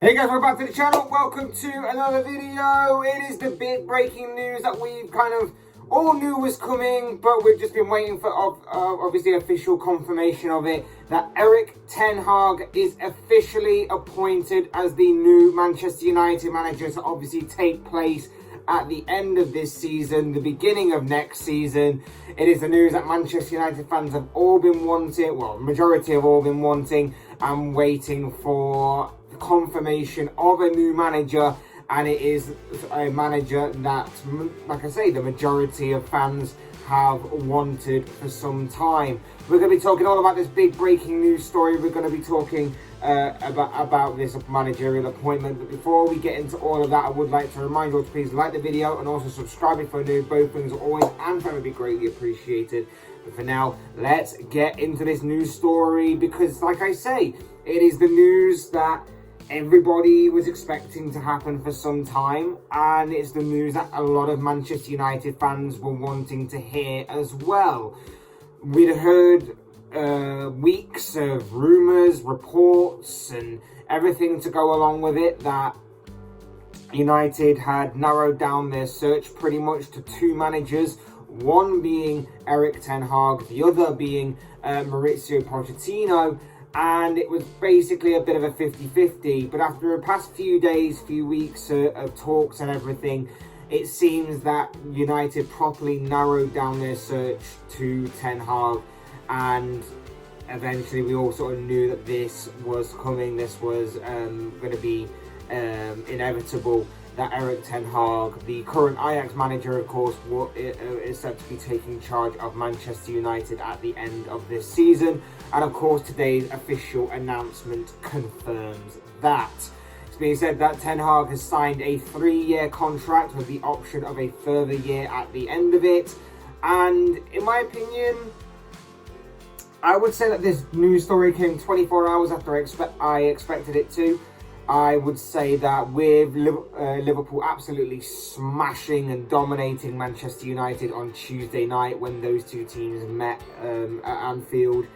Hey guys, welcome back to the channel. Welcome to another video. It is the big breaking news that we've kind of all knew was coming, but we've just been waiting for obviously official confirmation of it, that Erik Ten Hag is officially appointed as the new Manchester United manager to obviously take place at the end of this season, the beginning of next season. It is the news that Manchester United fans have all been wanting, well, majority have all been wanting and waiting for confirmation of a new manager, and it is a manager that, like I say, the majority of fans have wanted for some time. We're going to be talking all about this big breaking news story. We're going to be talking about this managerial appointment. But before we get into all of that, I would like to remind you all to please like the video and also subscribe if you're new. Both things are always and very be greatly appreciated. But for now, let's get into this news story, because like I say, it is the news that everybody was expecting to happen for some time, and it's the news that a lot of Manchester United fans were wanting to hear as well. We'd heard weeks of rumours, reports and everything to go along with it that United had narrowed down their search pretty much to two managers, one being Erik Ten Hag, the other being Mauricio Pochettino. And it was basically a bit of a 50-50. But after the past few days, few weeks of talks and everything, it seems that United properly narrowed down their search to Ten Hag. And eventually we all sort of knew that this was coming. This was going to be inevitable, that Erik Ten Hag, the current Ajax manager, of course, is set to be taking charge of Manchester United at the end of this season. And of course, today's official announcement confirms that. It's being said that Ten Hag has signed a 3-year contract with the option of a further year at the end of it. And in my opinion, I would say that this news story came 24 hours after I expected it to. I would say that with Liverpool absolutely smashing and dominating Manchester United on Tuesday night when those two teams met at Anfield,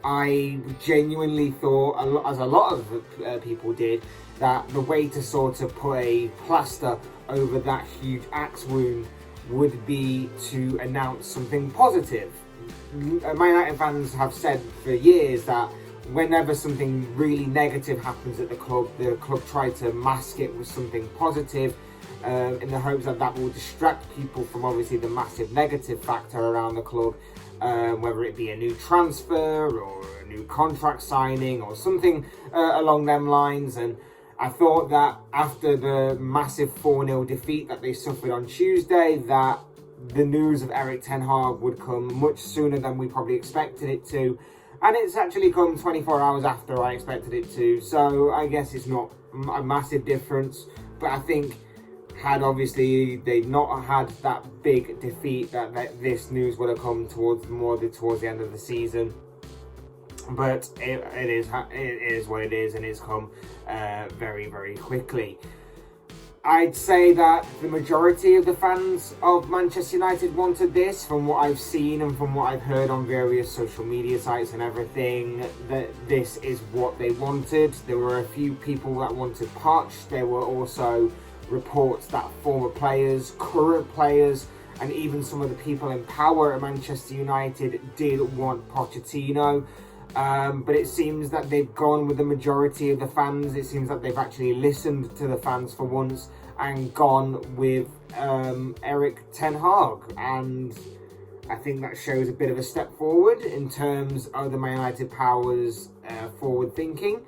I genuinely thought, as a lot of people did, that the way to sort of put a plaster over that huge axe wound would be to announce something positive. Man United fans have said for years that whenever something really negative happens at the club tries to mask it with something positive in the hopes that that will distract people from obviously the massive negative factor around the club, whether it be a new transfer or a new contract signing or something along them lines. And I thought that after the massive 4-0 defeat that they suffered on Tuesday, that the news of Erik Ten Hag would come much sooner than we probably expected it to. And it's actually come 24 hours after I expected it to. So I guess it's not a massive difference. But I think had obviously they not had that big defeat, that this news would have come towards the end of the season. But it is what it is, and it's come very, very quickly. I'd say that the majority of the fans of Manchester United wanted this, from what I've seen and from what I've heard on various social media sites and everything, that this is what they wanted. There were a few people that wanted Poch. There were also reports that former players, current players, and even some of the people in power at Manchester United did want Pochettino. But it seems that they've gone with the majority of the fans. It seems that they've actually listened to the fans for once and gone with Erik Ten Hag. And I think that shows a bit of a step forward in terms of the Man United powers forward thinking.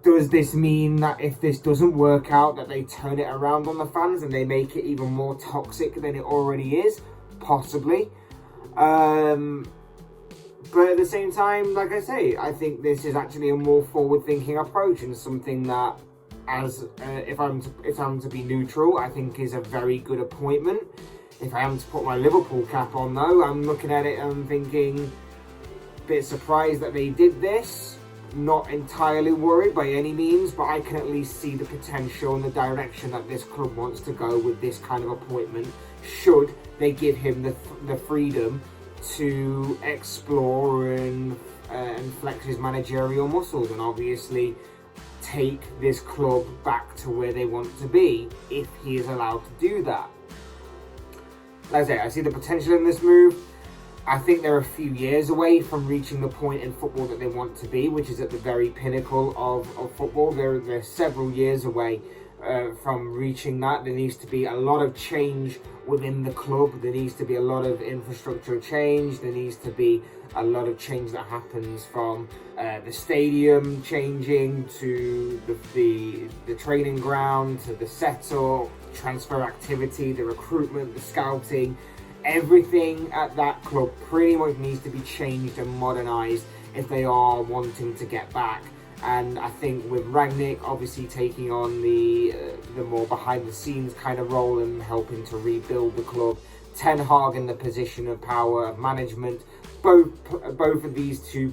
Does this mean that if this doesn't work out, that they turn it around on the fans and they make it even more toxic than it already is? Possibly. But at the same time, like I say, I think this is actually a more forward-thinking approach, and something that, as if I'm to be neutral, I think is a very good appointment. If I am to put my Liverpool cap on, though, I'm looking at it and I'm thinking, a bit surprised that they did this. Not entirely worried by any means, but I can at least see the potential and the direction that this club wants to go with this kind of appointment, should they give him the freedom to explore and flex his managerial muscles. And obviously take this club back to where they want to be if he is allowed to do that. Like I say, I see the potential in this move. I think they're a few years away from reaching the point in football that they want to be, which is at the very pinnacle of football. They're several years away from reaching that. There needs to be a lot of change within the club. There needs to be a lot of infrastructure change. There needs to be a lot of change that happens from the stadium changing to the training ground, to the setup, transfer activity, the recruitment, the scouting. Everything at that club pretty much needs to be changed and modernized if they are wanting to get back. And I think with Rangnick obviously taking on the more behind the scenes kind of role and helping to rebuild the club, Ten Hag in the position of power of management, both of these two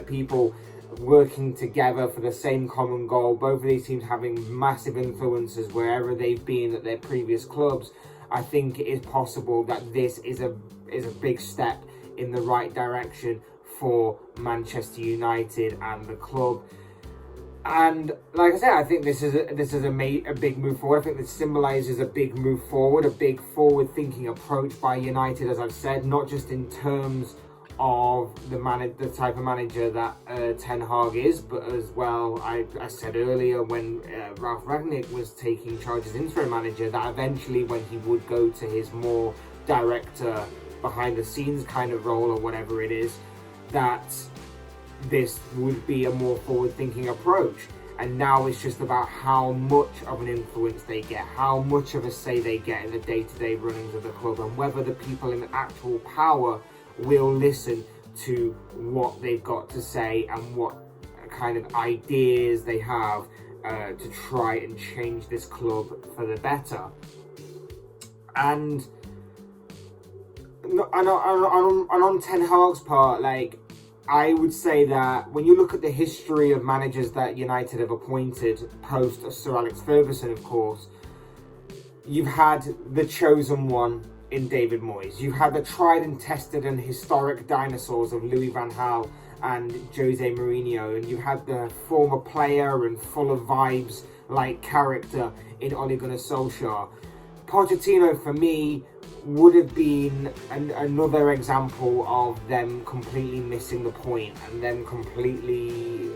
people working together for the same common goal, both of these teams having massive influences wherever they've been at their previous clubs. I think it is possible that this is a big step in the right direction for Manchester United and the club. And like I said, I think this is a big move forward. I think this symbolises a big move forward, a big forward-thinking approach by United, as I've said, not just in terms of the type of manager that Ten Hag is, but as well, I said earlier when Ralf Rangnick was taking charge as interim manager, that eventually when he would go to his more director, behind-the-scenes kind of role or whatever it is, that this would be a more forward-thinking approach. And now it's just about how much of an influence they get, how much of a say they get in the day-to-day runnings of the club, and whether the people in actual power will listen to what they've got to say and what kind of ideas they have to try and change this club for the better. And on Ten Hag's part, like, I would say that when you look at the history of managers that United have appointed post Sir Alex Ferguson, of course, you've had the chosen one in David Moyes. You've had the tried and tested and historic dinosaurs of Louis van Gaal and Jose Mourinho, and you had the former player and full of vibes like character in Ole Gunnar Solskjaer. Pochettino, for me, would have been another example of them completely missing the point and them completely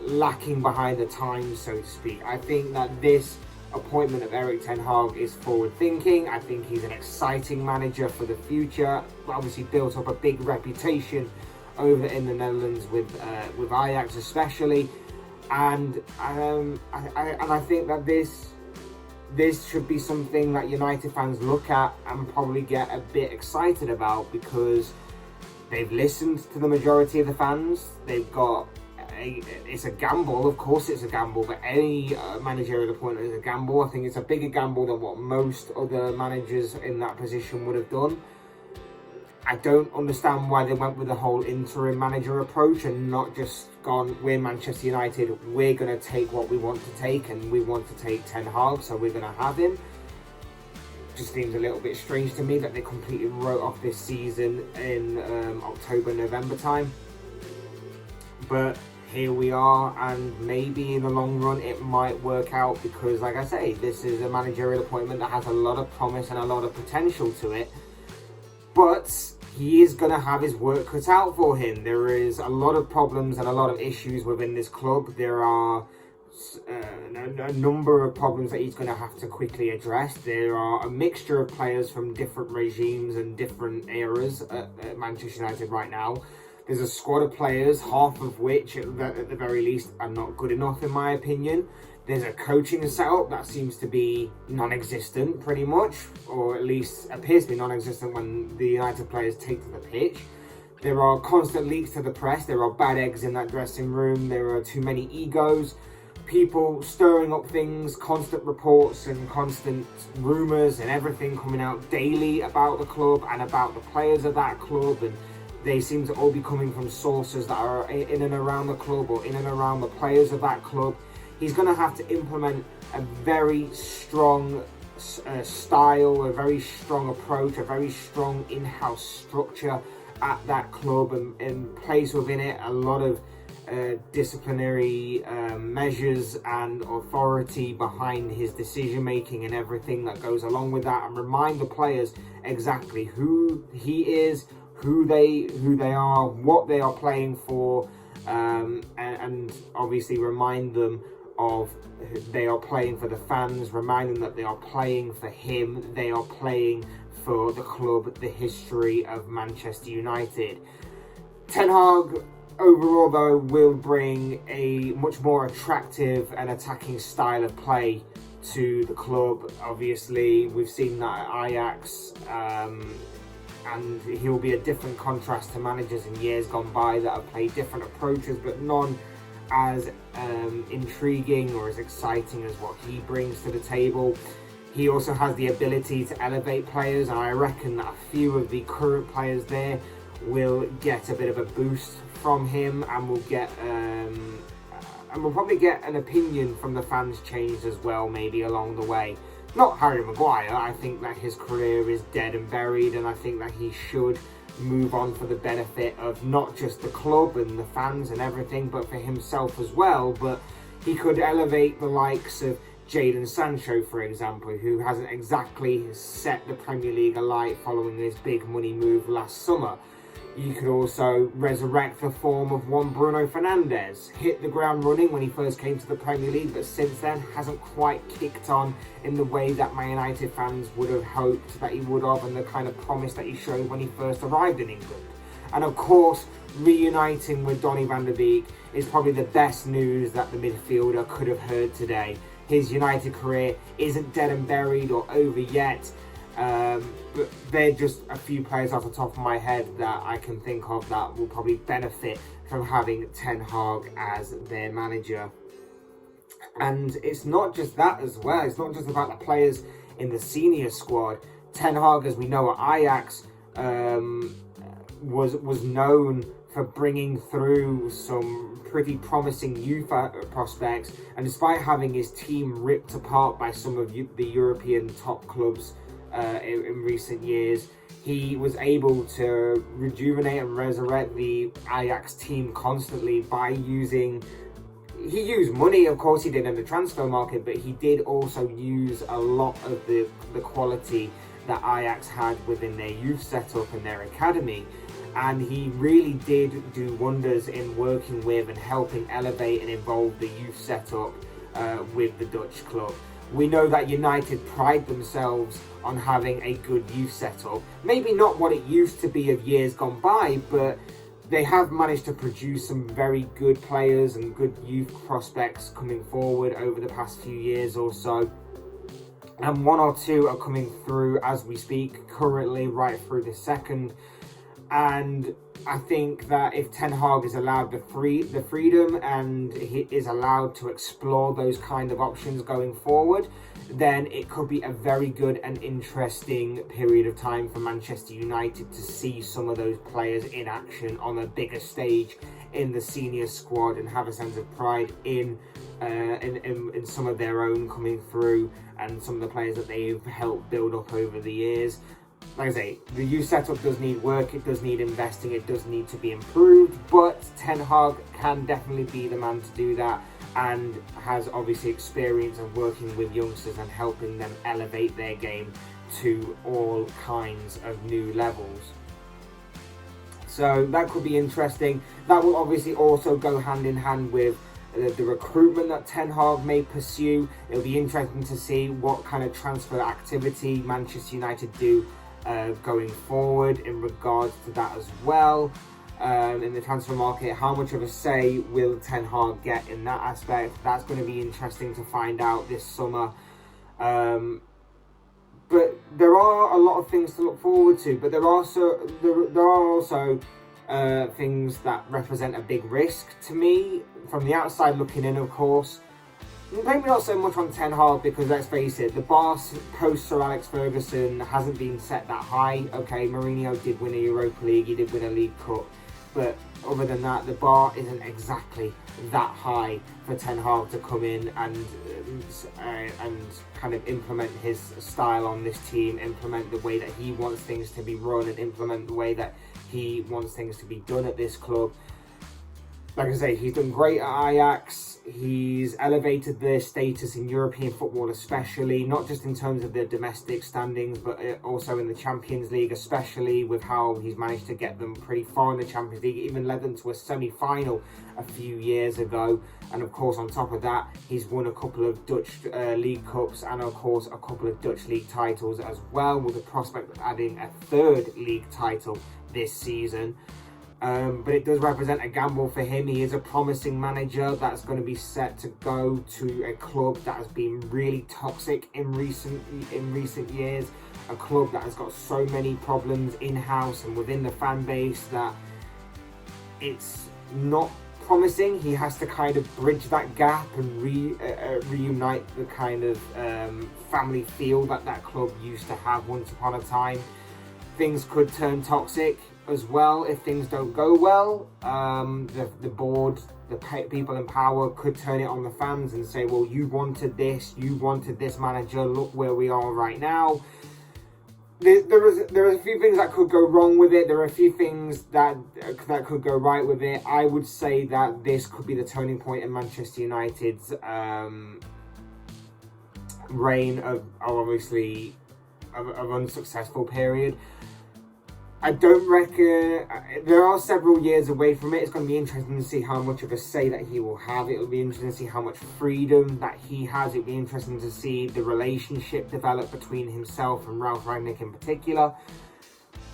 lacking behind the times, so to speak. I think that this appointment of Erik Ten Hag is forward thinking. I think he's an exciting manager for the future. Obviously built up a big reputation over in the Netherlands with Ajax especially, and I think that this should be something that United fans look at and probably get a bit excited about, because they've listened to the majority of the fans. They've got it's a gamble, of course it's a gamble, but any managerial appointment is a gamble. I think it's a bigger gamble than what most other managers in that position would have done. I don't understand why they went with the whole interim manager approach and not just gone, we're Manchester United, we're going to take what we want to take, and we want to take Ten Hag, so we're going to have him. Just seems a little bit strange to me that they completely wrote off this season in October, November time. But here we are, and maybe in the long run it might work out, because like I say, this is a managerial appointment that has a lot of promise and a lot of potential to it. But he is going to have his work cut out for him. There is a lot of problems and a lot of issues within this club. There are a number of problems that he's going to have to quickly address. There are a mixture of players from different regimes and different eras at Manchester United right now. There's a squad of players, half of which at the very least are not good enough in my opinion. There's a coaching setup that seems to be non-existent pretty much, or at least appears to be non-existent when the United players take to the pitch. There are constant leaks to the press. There are bad eggs in that dressing room. There are too many egos, people stirring up things, constant reports and constant rumours and everything coming out daily about the club and about the players of that club, and they seem to all be coming from sources that are in and around the club or in and around the players of that club. He's going to have to implement a very strong style, a very strong approach, a very strong in-house structure at that club, and place within it a lot of disciplinary measures and authority behind his decision making and everything that goes along with that, and remind the players exactly who he is, who they are, what they are playing for, and obviously remind them of they are playing for the fans, remind them that they are playing for him, they are playing for the club, the history of Manchester United. Ten Hag overall, though, will bring a much more attractive and attacking style of play to the club. Obviously, we've seen that at Ajax, and he will be a different contrast to managers in years gone by that have played different approaches, but none as intriguing or as exciting as what he brings to the table. He also has the ability to elevate players, and I reckon that a few of the current players there will get a bit of a boost from him, and we'll probably get an opinion from the fans changed as well, maybe along the way. Not Harry Maguire. I think that his career is dead and buried, and I think that he should move on for the benefit of not just the club and the fans and everything, but for himself as well. But he could elevate the likes of Jadon Sancho, for example, who hasn't exactly set the Premier League alight following his big money move last summer. You could also resurrect the form of one Bruno Fernandes. Hit the ground running when he first came to the Premier League, but since then hasn't quite kicked on in the way that Man United fans would have hoped that he would have, and the kind of promise that he showed when he first arrived in England. And of course, reuniting with Donny van der Beek is probably the best news that the midfielder could have heard today. His United career isn't dead and buried or over yet. But they're just a few players off the top of my head that I can think of that will probably benefit from having Ten Hag as their manager. And it's not just that as well. It's not just about the players in the senior squad. Ten Hag, as we know, at Ajax was known for bringing through some pretty promising youth prospects, and despite having his team ripped apart by some of the European top clubs in recent years, he was able to rejuvenate and resurrect the Ajax team constantly by he used money, of course he did, in the transfer market, but he did also use a lot of the quality that Ajax had within their youth setup and their academy. And he really did do wonders in working with and helping elevate and evolve the youth setup with the Dutch club. We know that United pride themselves on having a good youth setup. Maybe not what it used to be of years gone by, but they have managed to produce some very good players and good youth prospects coming forward over the past few years or so. And one or two are coming through as we speak, currently, right through this second. And I think that if Ten Hag is allowed the freedom and he is allowed to explore those kind of options going forward, then it could be a very good and interesting period of time for Manchester United to see some of those players in action on a bigger stage in the senior squad, and have a sense of pride in some of their own coming through, and some of the players that they've helped build up over the years. Like I say, the youth setup does need work, it does need investing, it does need to be improved, but Ten Hag can definitely be the man to do that, and has obviously experience of working with youngsters and helping them elevate their game to all kinds of new levels. So that could be interesting. That will obviously also go hand in hand with the recruitment that Ten Hag may pursue. It'll be interesting to see what kind of transfer activity Manchester United do going forward in regards to that as well. In the transfer market, how much of a say will Ten Hag get in that aspect? That's going to be interesting to find out this summer. But there are a lot of things to look forward to, but there are also things that represent a big risk to me from the outside looking in, of course. Maybe not so much on Ten Hag, because let's face it, the bar post Sir Alex Ferguson hasn't been set that high. Okay, Mourinho did win a Europa League, he did win a League Cup, but other than that, the bar isn't exactly that high for Ten Hag to come in and kind of implement his style on this team, implement the way that he wants things to be run, and implement the way that he wants things to be done at this club. like I say, he's done great at Ajax. He's elevated their status in European football, especially, not just in terms of their domestic standings, but also in the Champions League, especially with how he's managed to get them pretty far in the Champions League, even led them to a semi-final a few years ago. And of course, on top of that, he's won a couple of Dutch League Cups and of course a couple of Dutch League titles as well, with the prospect of adding a third league title this season. But it does represent a gamble for him. He is a promising manager that's going to be set to go to a club that has been really toxic in recent years, a club that has got so many problems in-house and within the fan base that it's not promising. He has to kind of bridge that gap and reunite the kind of family feel that club used to have once upon a time. Things could turn toxic as well if things don't go well. The board, the people in power could turn it on the fans and say, well, you wanted this manager, look where we are right now. There are a few things that could go wrong with it. There are a few things that could go right with it. I would say that this could be the turning point in Manchester United's reign of obviously an unsuccessful period. I don't reckon, there are several years away from it. It's going to be interesting to see how much of a say that he will have. It will be interesting to see how much freedom that he has. It will be interesting to see the relationship develop between himself and Ralf Rangnick in particular.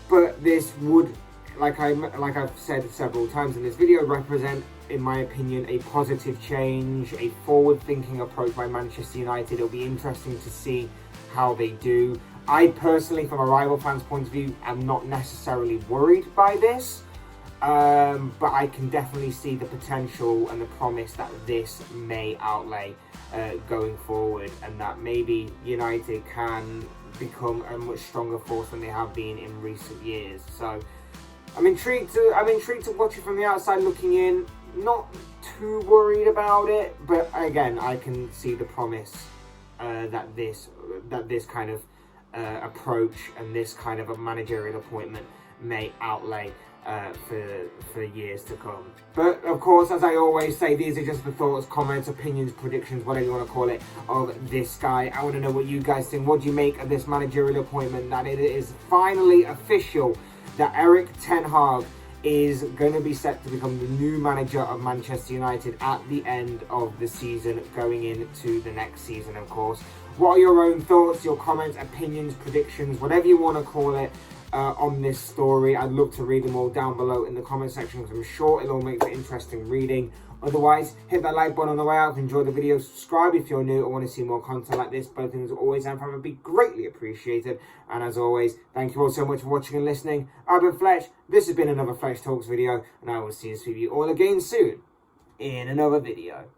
But this would, like I've said several times in this video, represent, in my opinion, a positive change, a forward-thinking approach by Manchester United. It'll be interesting to see how they do. I personally, from a rival fan's point of view, am not necessarily worried by this, but I can definitely see the potential and the promise that this may outlay going forward, and that maybe United can become a much stronger force than they have been in recent years. So I'm intrigued to watch it from the outside looking in. Not too worried about it, but again, I can see the promise that this kind of approach and this kind of a managerial appointment may outlay for years to come. But of course, as I always say, these are just the thoughts, comments, opinions, predictions, whatever you want to call it, of this guy. I want to know what you guys think. What do you make of this managerial appointment, that it is finally official that Erik Ten Hag is going to be set to become the new manager of Manchester United at the end of the season, going into the next season, of course. What are your own thoughts, your comments, opinions, predictions, whatever you want to call it, on this story? I'd love to read them all down below in the comment section, because I'm sure it'll all make for interesting reading. Otherwise, hit that like button on the way out if you enjoyed the video. Subscribe if you're new or want to see more content like this. Both things are always and forever be greatly appreciated. And as always, thank you all so much for watching and listening. I've been Fletch. This has been another Fletch Talks video, and I will see you all again soon in another video.